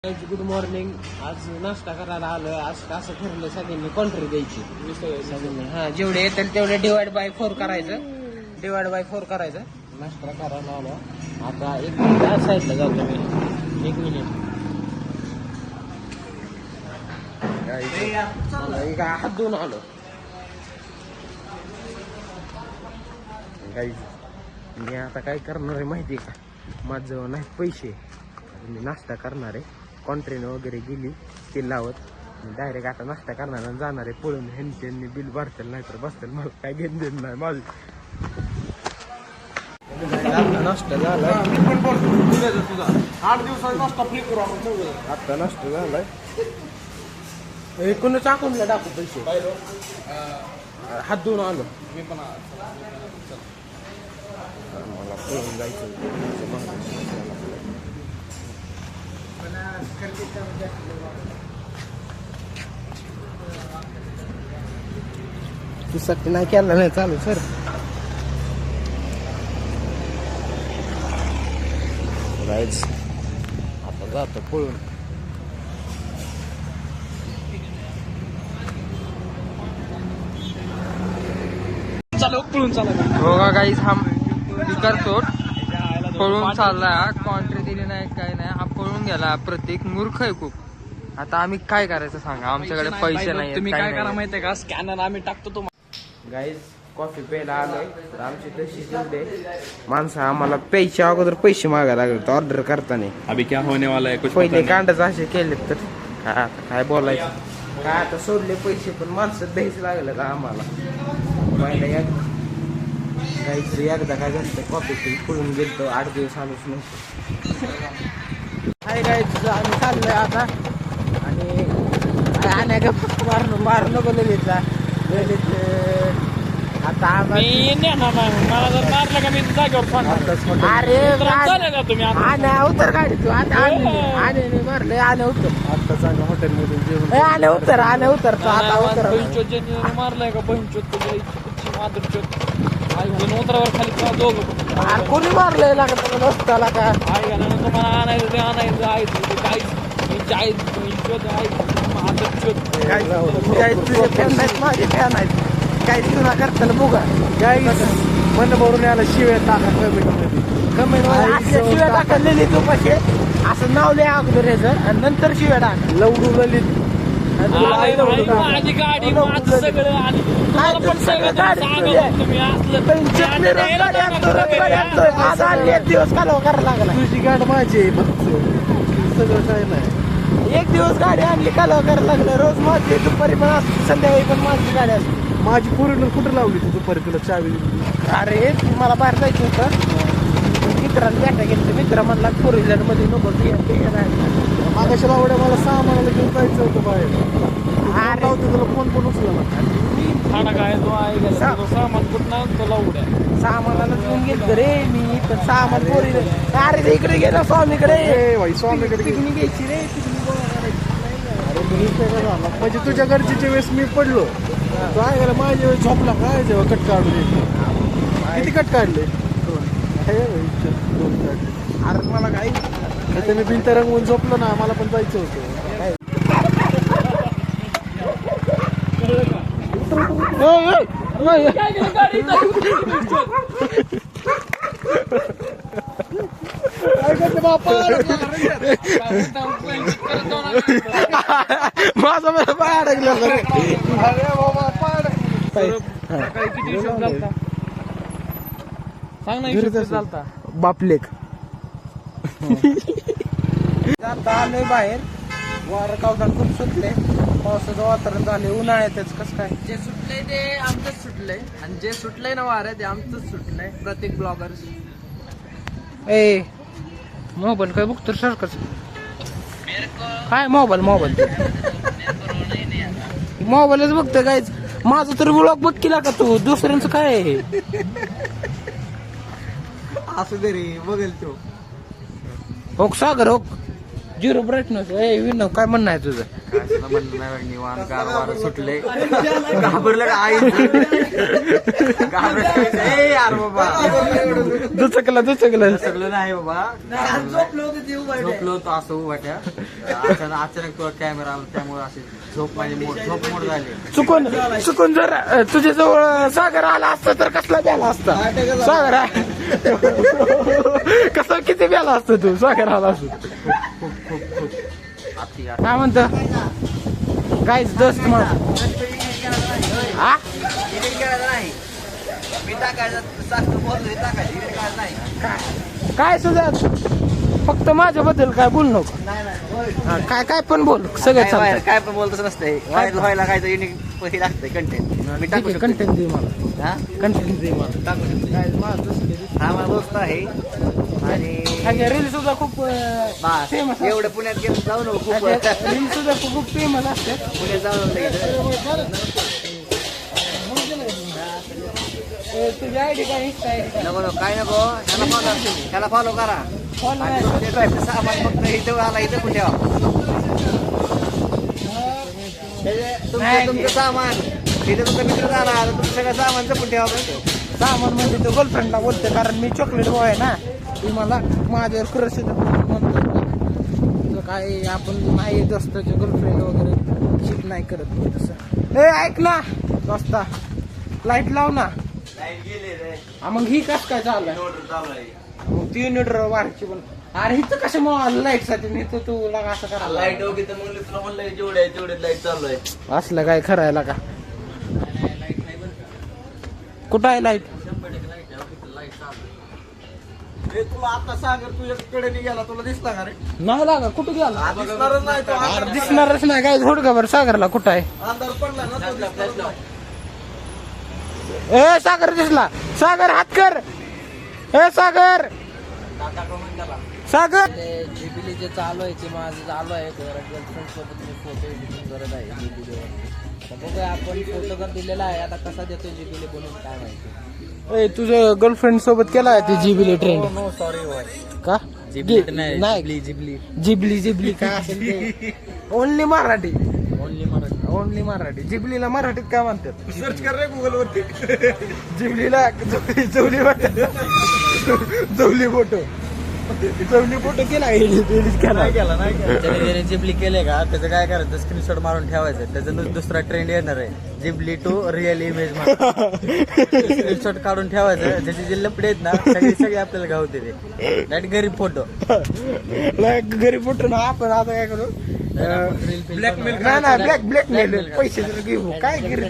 Good morning. आज नाश्ता करायला आलोय. आज असं ठरलं सगळ्यांनी कॉन्ट्री द्यायची सगळ्यांनी. हा जेवढे येतील तेवढे डिवाइड बाय 4 करायचं. नाश्ता करायला आलो. आता 1 मिनिट आज साईडला जातो मी. 1 मिनिट. हात धुवून आलो. मी आता काय करणार आहे माहिती आहे का? माझं नाही पैसे. मी नाश्ता करणार आहे. कॉन्ट्रेन वगैरे गेली ते लावत डायरेक्ट आता नाश्ता करणार आणि जाणार आहे पळून. ह्यांनी बिल भरतील नाही तर बसतील. मला काय घेऊन देत नाही माझं. नाश्ता झालाय. 8 दिवसाचा नाश्ता फ्री करू आपण. आता नाश्ता झालाय. एकूणच अकाउंटला टाकू पैसे. हात धुवून आलो. मी पण मला पळून जायचं. तुझ्यासाठी नाही केलं नाही चालू सर. आता जातो पळून. चालू पळून चालू. हो का गाईज हा करतो पळून चाललाय. कॉन्ट्री दिली नाही काय नाही. हा पळून गेला. प्रत्येक मूर्ख आहे खूप. आता आम्ही काय करायचं सांगा. आमच्याकडे पैसे नाही. तुम्ही काय करा माहितीये का? स्कॅनर आम्ही टाकतो तुम्हाला. गाईज कॉफी प्यायला आलोय तर आमची तशी दे माणसं आम्हाला प्यायच्या अगोदर पैसे मागायला लागले ऑर्डर करताना. अभी क्या होने वाला है कुछ पहिले कांडच असे केले तर काय आता काय बोलायचं. काय आता सोडले पैसे पण माणसं द्यायचं लागलं का आम्हाला. पहिला गाईच एकदा काय झालं कॉफी पी पळून गेलतो. 8 दिवस आलोच नव्हतो. हाय गाईच आम्ही चाललोय आता. आणि मारणं बोललेचा आता मला जर मारलं का मी जागेवर सांगतो. अरे तुम्ही उतर गाडी तू आता. आणे मारले. आणे उतर. आता चांगलं हॉटेल मधून जेवण. आणे उतर. आणे उतर आता उतर. मारलाय का बहिणचोत तुझ्या माधुरचोत आई घालून उतरावर खाली दोघं. अरे कोणी मारलंय लागत रस्त्याला का? आई घालून तुम्हाला आणायचं ते आणायचं. आई आई माझे फॅन आहेत. काही तुला करताना बघा मन भरून याला शिव्या टाका कमेंट शिव्या टाकलेली तू कसे असं नाव लिहा अगोदर याचं आणि नंतर शिव्या टाक. लवडू ललित माझी गाडी माझं सगळं आणि पण सगळं तुम्ही आज 1 दिवस कालवा करायला लागला. तुझी गाडी माझी आहे फक्त. सगळं काय नाही. 1 दिवस गाडी आणली कालवा करायला लागलं. रोज माझी दुपारी पण असते संध्याकाळी पण माझी गाडी असते. माझी पूर्ण कुठं लावली तू दुपारी तुला चावी? अरे मला बाहेर जायचं होतं. मित्रांना भेटा गेलं. मित्र म्हणला 4 व्हीलर मध्ये नको मागाशी लावड्या मला सामानाला घेऊन जायचं होतं बाहेर. अरे तुला फोन पण उचलला काय तो आहे सामान कुठं तो लावड्या सामानाला घेऊन गेलो रे मी. पण सामान 4 व्हीलर. अरे इकडे गेलो स्वामीकडे. स्वामीकडे पिकनिक घ्यायची रे. म्हणजे तुझ्या गरजेच्या वेळेस मी पडलो. तो आहे गेला माझ्या वेळेस झोपला काय जेव्हा कट काढून. किती कट काढले? 2 काढले. अरे मला काही मी भिंत रंगवून झोपलो ना. मला पण जायचं होतं. माझा मला पाय अडकला. सांग ना चालता बापलेक. आता आलोय बाहेर. वारं कावदान खूप सुटले. पावसाचं वातावरण झाले. उन्हाळ्यातच कसं काय जे सुटलंय ते आमचंच सुटलंय आणि जे सुटलंय ना वारं ते आमचंच सुटलंय. प्रत्येक ब्लॉगर ए मोबाईल काय बघतो सारखंच. काय मोबाईलच बघतोय काय. माझं तर ब्लॉग बघ केला का तू? दुसऱ्यांचं काय आहे? असं तरी बघेल तो. हो सागर हो 0 ब्राईटनेस. विनव काय म्हणणं आहे तुझं? काय सुद्धा म्हणलं नाही बघ, निवांत गार सुटले. घाबरलं का आई? घाबरलं ए यार बाबा. दुचकलं सगळं नाही बाबा. झोपलो होतो असं उभाट्या. अचानक तुला कॅमेरा आला त्यामुळे असे झोप मोड झाली. चुकून जर तुझ्या जवळ सागर आला असता तर कसला ब्याला असता सागर कसं किती ब्याला असतं तू सागर आला असत. खूप काय म्हणत काहीच दस्त मग हा काय तुझं फक्त माझ्याबद्दल काय बोल नको. हा, काय पण बोल सगळं चालतंय. काय पण बोलतच नसतंय. व्हायला काय तर युनिक पैसे लागतंय कंटेंट. मी टाकू शकतो. कंटेंट दे मला. कंटेंट दे मला. टाकू शकतो. काय माझं हा माझा दोस्त आहे आणि रील सुद्धा खूप फेमस एवढं पुण्यात गेलं जाऊ नको. खूप रील सुद्धा खूप फेमस असते. पुण्यात जाऊन तुझी आयडी काय इंस्टा आयडी नको काय नको. त्याला फॉलो करा. सामान फक्त इथं आला इथं कुठे ठेवा. तुमचं सामान इथे तुमचा मित्र झाला तर तुमचं सगळं सामान जपून ठेवा. सामान म्हणजे तो गर्लफ्रेंडला बोलते कारण मी चॉकलेट बॉय आहे ना. ती मला माझ्यावर क्रश म्हणतो काय आपण नाही दोस्ताच्या गर्लफ्रेंड वगैरे शिक नाही करत तसं. ए ऐक ना दोस्ता लाईट लाव ना. मग ही कस काय चालू आहे मग 3 लिटर वाढची पण. अरे हिचं कशामुळे लाईट साठी नाही तर तू लागा असं करा. लाईट वगैरे तर म्हणलं तुला म्हणलं जेवढे लाईट चालू आहे. असलं काय करायला का कुठं आहे लाईट. तुला आता सागर तुझ्याकडे गेला तुला दिसला का रे. नाही लागा कुठं गेला दिसणारच नाही तो. अरे दिसणारच नाही काय झोड का बरं सागरला कुठं आहे. अंधार पडला ना तो दिसणारच नाही. ए सागर दिसला. सागर हात कर. ए सागर सागर जिबिली जे चालू आहे ते माझं चालू आहे. गर्लफ्रेंड सोबत मी फोटो एडिटिंग करत आहे जिबिलीवर. बघूया आपण फोटो तर दिलेला आहे आता कसा देतो जिबिली बनवून काय माहिती. ए तुझं गर्लफ्रेंड सोबत केला आहे ते जिबिली ट्रेंड नो सॉरी का नाही जिबली काय असेल ते only Marathi. Only Marathi. Only Marathi. जिबलीला मराठीत काय म्हणतात. सर्च कर रे गुगल वरती. जिबलीला जवली म्हणतात. जवली फोटो केला त्याने जिबली केले का त्याचं काय करायचं स्क्रीनशॉट मारून ठेवायचं. त्याचं दुसरा ट्रेंड येणार आहे Ghibli to real image. Screenshot काढून ठेवायचं. ज्याचे जे लपडे आहेत ना सगळे आपल्याला गावते ते डायरेक्ट गरीब फोटो. गरीब फोटो ना आपण आता काय करू ब्लॅकमेल. नाही ब्लॅकमेल पैसे जर घेऊ काय गिरी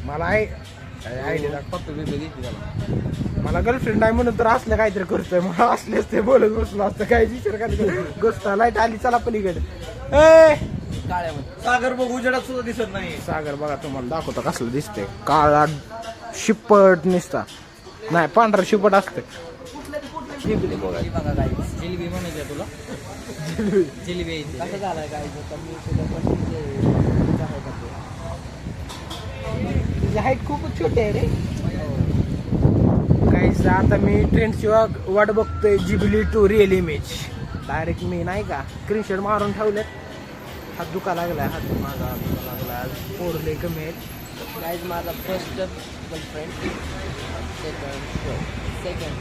मला आयडी मला गर्लफ्रेंड आहे म्हणून तर असलं काहीतरी करतोय. मला असलेच ते बोलत बसलो असतं काय विचार काय गोष्ट. लाईट आली चला पलीकडे. ए सागर बघ उजेडात सुद्धा दिसत नाही. सागर बघा तुम्हाला दाखवतो कसलं दिसतंय. काळा शिपट निसता नाही पांढरा शिपट असते. जिलेबी म्हणायचं तुला. जिलेबी कसं झालंय काय हाईट खूपच छोटी आहे रे. काहीच आता मी ट्रेंडची वाट बघतोय. जिबिली टू रिअल इमेज डायरेक्ट मी नाही का स्क्रीनशॉट मारून ठेवलेत. हात दुखा लागलाय. हात माझा दुखा लागला. पोरले कमी आहेत. गाईज माझा फर्स्ट गर्लफ्रेंड सेकंड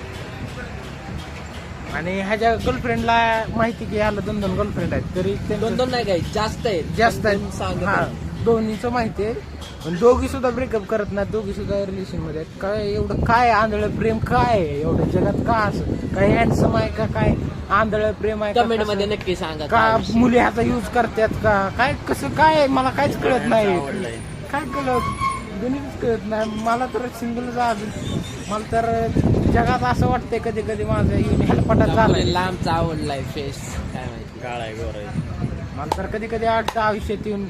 आणि ह्याच्या गर्लफ्रेंडला माहिती की ह्याला 2 गर्लफ्रेंड आहेत तरी ते 2 नाही काही जास्त आहेत सांग. हा दोन्हीचं माहिती आहे पण दोघी सुद्धा ब्रेकअप करत नाही. दोघी सुद्धा रिलेशन मध्ये आहेत. काय एवढं काय आंधळं प्रेम काय आहे एवढं जगात का असं काय हँडसम आहे का काय आंधळं प्रेम आहे कमेंट मध्ये नक्की सांगा. का मुली ह्याचा यूज करतात का काय कसं काय मला काहीच कळत नाही. काय गणितच कळत नाही मला तर. सिंगलच अजून मला तर जगात असं वाटतंय कधी कधी माझं हेलपटात झालंय. लांबचा आवडलाय फेस काय माहिती काळा आहे गोरा आहे. मला तर कधी कधी वाटतं आयुष्यात येऊन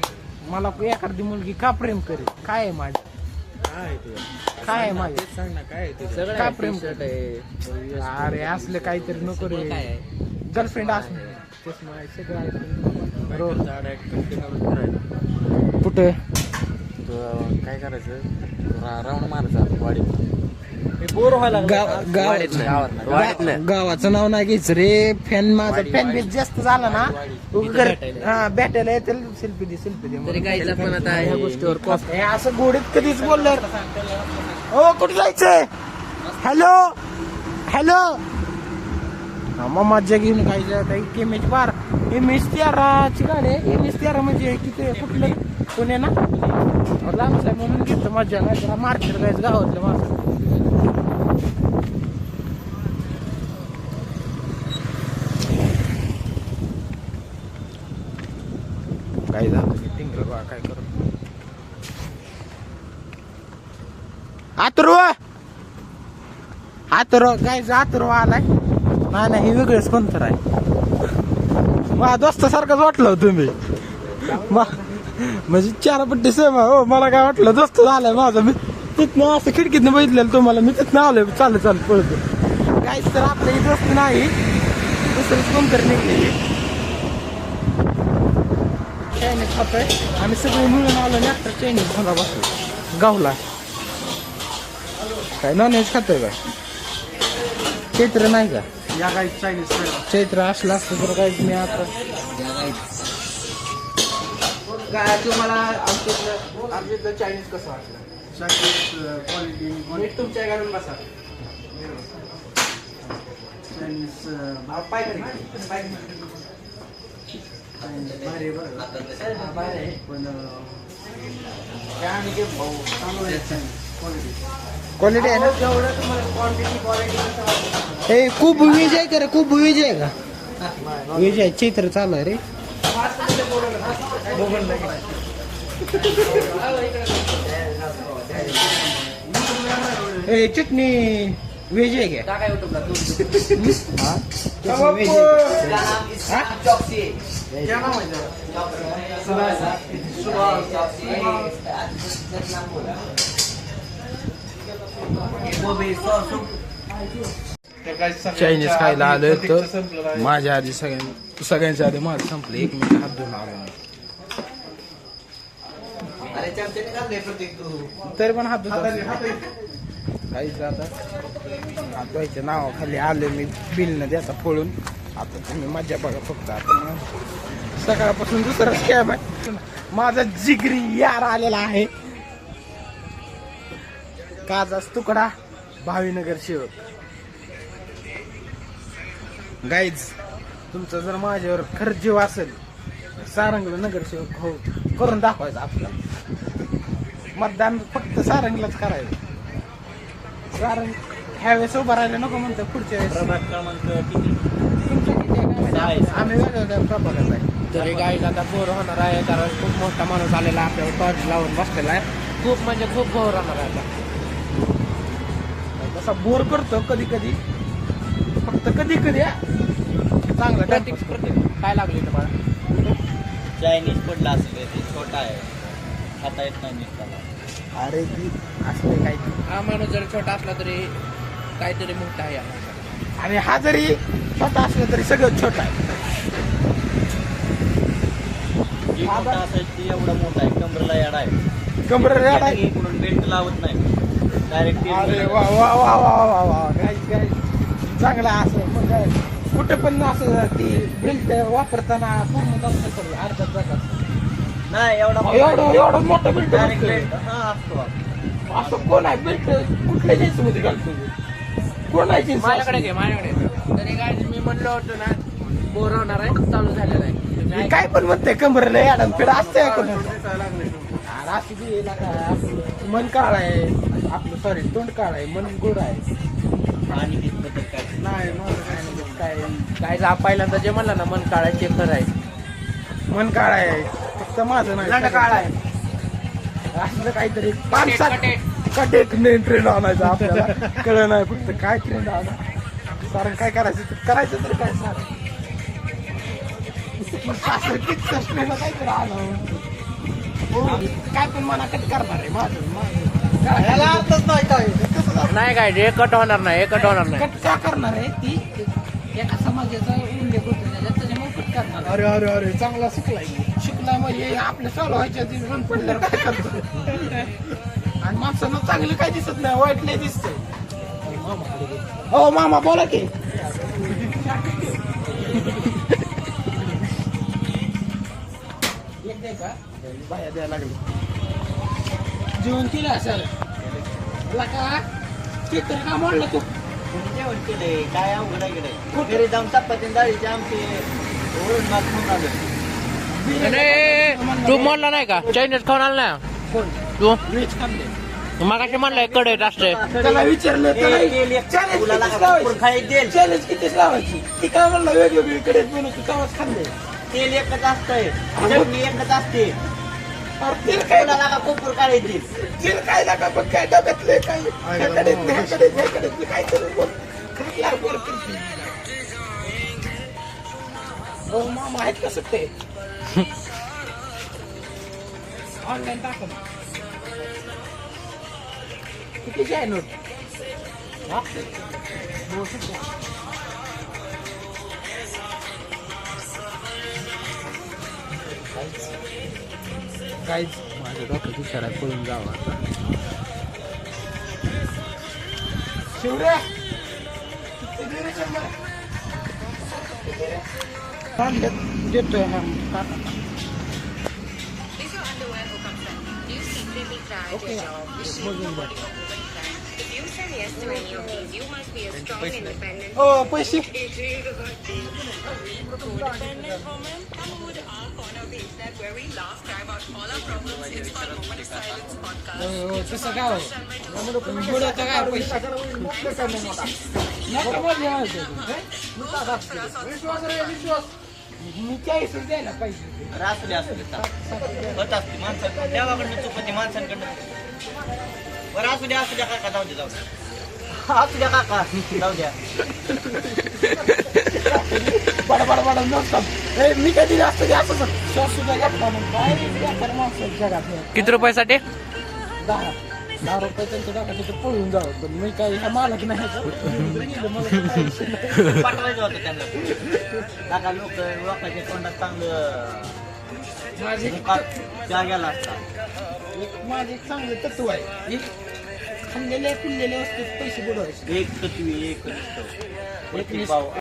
मला एखादी मुलगी का प्रेम करेल. काय आहे माझं काय आहे माझं सांग ना काय सगळं का प्रेम करते. अरे असलं काहीतरी नको रे. गर्लफ्रेंड असणं कुठे काय करायचं राऊंड मारायचा वाडी बोर व्हायला गावाचं नाव नाही घ्यायचं रे. फॅन माझा फॅन बेस जास्त झाला ना भेटायला येतील. सेल्फी दे तरी काहीच पण आता ह्या गोष्टीवर हे असं गोडीत कधीच बोललं. हो कुठे जायचंय? हॅलो मग मज्जा घेऊन काय MS-12 गाडी आहे. MS-13 म्हणजे किती कुठलं पुणे ना लांबच आहे म्हणून घेतो मज्जा. नाही तर मार्केट जायचं गावातलं माझं. काय झालं टिंगर बा काय करू. आतरो आलाय. नाही हे वेगळंच कोणतं आहे. माझ्या दोस्तासारखंच वाटलं तुम्ही म्हणजे 4 पट्टी सेम. हो मला काय वाटलं दोस्त झालाय माझं. मी तिथनं असं खिडकीतनं बघितलेलं तुम्हाला. मी तिथनं आलोय चालत पळतो. काहीच तर आपल्या ही दोस्त नाही दुसरीच कोणतरी निघली. चायनीज खातोय आम्ही सगळे मिळून आलो ना. आता चायनीज खाला बसलो गावला. काय नॉनव्हेज खातोय काय? चैत्र नाही का? या काही चायनीज चैत्र असलं असतं तर काहीच मी आता काय तुम्हाला आमच्या चायनीज कसं वाटलं? क्वालिटी तुमच्या घालून बसा. चायनीज पाय कधी भारी बरं पण क्वालिटी आहे ना. जेवढं तुम्हाला क्वांटिटी क्वालिटी हे खूप वेज आहे का रे? खूप वेज आहे का? वेज आहे. चैत्र चालू आहे रे. ए चटणी वेज आहे का? चायनीज खायला आलोय तर माझ्या आधी सगळ्यांच्या आधी माझं संपलं. 1 मिनिट हात धुवून आलो तरी पण हात धुतो. काहीच आता हात धुवायच्या नावाखाली आलोय मी. बिल न द्याचा फोडून. आता तुम्ही मजा बघा फक्त. आता सकाळपासून दुसरा स्कॅम आहे. माझा जिगरी यार आलेला आहे. काचाच तुकडा भावीनगर शिवक. गाईज तुमचं जर माझ्यावर खरं जीव असेल सारंगला नगरसेवक हो करून दाखवायचं. आपलं मतदान फक्त सारंगलाच करायचं. सारंग ह्यावेळेस उभं राहिलं नको म्हणतो. पुढच्या वेळेस आम्ही वेगवेगळ्या प्रभागात आहे. तरी गाईज आता बोर होणार आहे कारण खूप मोठा माणूस आलेला आपल्याला टॉर्च लावून बसलेला आहे. खूप म्हणजे खूप बोर होणार आहे आता. तसा बोर करतो कधी कधी. फक्त कधी चांगला प्रॅक्टिस काय लागली तुम्हाला? चायनीज पडला असेल ते छोटा आहे खाता येत नाही त्याला. अरे ती असले काही हा माणूस जरी छोटा असला तरी काहीतरी मोठा आहे. आणि हा जरी छोटा असला तरी सगळं छोटा आहे. मोठा असेल ती एवढा मोठा आहे. कमरेला याड आहे. कमरेला याड आहे. इकडून बेल्ट लावत नाही डायरेक्ट. अरे वा वा वा वा वा वा काय चांगला असं मग कुठे पण असं ती बेल्ट वापरताना पूर्ण अर्धा जागा नाही एवढा एवढं मोठं बेल्ट डायरेक्ट बेल्ट हा असतो. असं कोण आहे बेल्ट कुठल्या जीन्स मध्ये घालतो? कोण आहे जीन्स? माझ्याकडे तरी काय मी म्हणलं होतं ना बोर होणार आहे चालू झालेलं आहे. काय पण म्हणते कमरेला याडम पेड असते. मन काळ आहे आपलं. सॉरी तोंड काळ आहे मन गोड आहे. आणि नाही काय पहिल्यांदा जे म्हणलं ना मन काढायचे खरं आहे. मन काळ आहे फक्त माझं नाही काळ आहे. असलं काहीतरी कटेक ट्रेंड आणायचा आपल्याला कळलं नाही फक्त काय ट्रेंड आणा. कारण काय करायचं करायचं तरी काय सारं काहीतरी आलं काय पण मना कट करणार आहे माझं नाही काय एकट होणार नाही. कट का करणार आहे ती एका समाजाचा उल्लेख होतो त्याच्यामुळे कट करणार. अरे अरे अरे चांगला शिकलाय म्हणजे आपल्या चालू व्हायच्या रन पडल्यावर काय करतो. आणि माणसानं चांगलं काय दिसत नाही वाईट नाही दिसतंय. हो मामा बोला की बाया द्यायला लागले जेवण केलं असेल का चित्र का म्हणलं तू जेवण केलंय काय अवघड आहे की घरी जाऊन चपाती डाळीचे आमचे ओळून भात खाऊन आलो. तू म्हणला नाही का चायनीज खाऊन आला नाही कोण तू मीच खाल्ले मगाशी म्हणलाय कडे असते त्याला विचारलं चॅलेंज कितीच लावायची ती काय म्हणलं वेगवेगळी कडे बनवून तू कावाच खाल्ले तेल एकच असतंय चटणी एकच असते तेल काय कोणाला का कोपूर काढायची तेल काय लागा पण काय डब्यातले काय काय तरी बोल खायला बोल करते हो मामा आहेत कसं ते ऑनलाईन टाकून कितीची आहे नोट काहीच माझ्या डोक्यात इशारा पळून जावा शिवऱ्या देतोय हा Okay. If you say yes to any of these, you must be a strong, independent. हो पैसे Codependent woman who would arc on our page that where we laugh, cry about all our problems. It's called Moment of Silence podcast. तसं काय बुडाचं काय पैसे मी 40 द्यायला पाहिजे असू होत असते माणसाकडून देवाकडनं चुकते माणसांकडनं बरं असू द्या काका जाऊ द्या असू द्या काका जाऊ द्या बडबड नसतात मी कधी जास्त जास्त श्वास सुद्धा घेतला मग काय व्यापार माणसं जगात किती रुपयासाठी 10 रुपये त्यांच्या टाकायचं पळून जावं पण मी काही ह्या मालक नाही पाठवायचं होतं त्यांना काका लोकांच्या तोंडात चांगलं त्या गेला असता माझे एक चांगलं तत्व आहे खाल्लेले फुललेले वस्तू पैसे बुडवायचे एक तत्वी एक